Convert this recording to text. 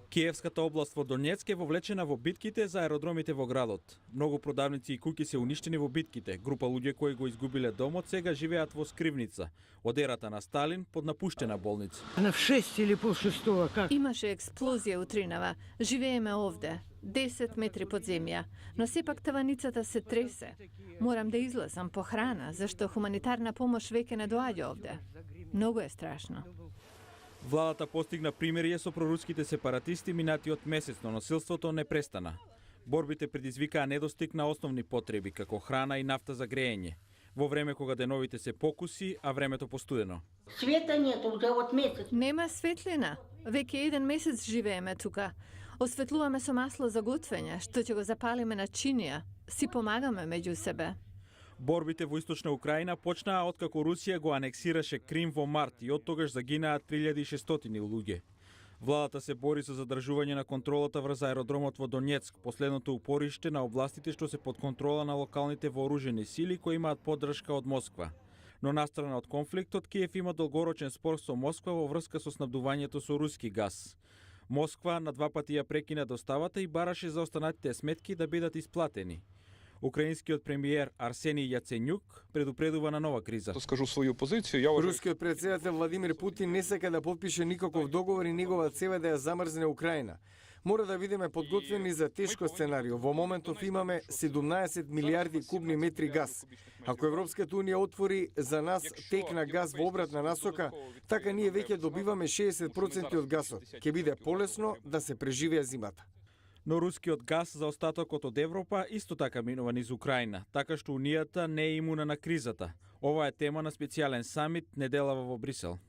Киевската област во Донецк е вовлечена во битките за аеродромите во градот. Многу продавници и куќи се уништени во битките. Група луѓе кои го изгубиле домот сега живеат во скривница. Од ерата на Сталин под напуштена болница. На 6 или пол 6, как? Имаше експлозија утринава. Живееме овде. 10 метри под земја. Но сепак таваницата се тресе. Морам да излезам по храна, зашто хуманитарна помош веќе не доаѓа овде. Многу е страшно. Владата постигна примирие со проруските сепаратисти минатиот месец, но насилството не престана. Борбите предизвикаа недостиг на основни потреби, како храна и нафта за грејење, во време кога деновите се покуси, а времето постудено. Света нету уже од месец. Нема светлина. Веќе 1 месец живееме тука. Осветлуваме со масло за готвење, што ќе го запалиме на чинија. Си помагаме меѓу себе. Борбите во Источна Украина почнаа откако Русија го анексираше Крим во март и од тогаш загинаа 3600 луѓе. Владата се бори за задржување на контролата врз аеродромот во Донецк, последното упориште на областите што се под контрола на локалните вооружени сили кои имаат поддршка од Москва. Но настрана од конфликтот, Киев има долгорочен спор со Москва во врска со снабдувањето со руски газ. Москва на 2 пати ја прекина доставата и бараше за останатите сметки да бидат исплатени. Украинскиот премиер Арсений Јаценјук предупредува на нова криза. Скажу своју позиција. Рускиот претседател Владимир Путин не сака да подпише никаков договор и негова цел е да ја замрзне Украина. Мора да бидеме подготвени за тешко сценарио. Во моментов имаме 17 милиарди кубни метри газ. Ако Европската унија отвори за нас тек на газ во обратна насока, така ние веќе добиваме 60% од гасот. Ќе биде полесно да се преживее зимата. Но рускиот газ за остатокот од Европа исто така минува низ Украина, така што Унијата не е имуна на кризата. Ова е тема на специјален самит неделава во Брисел.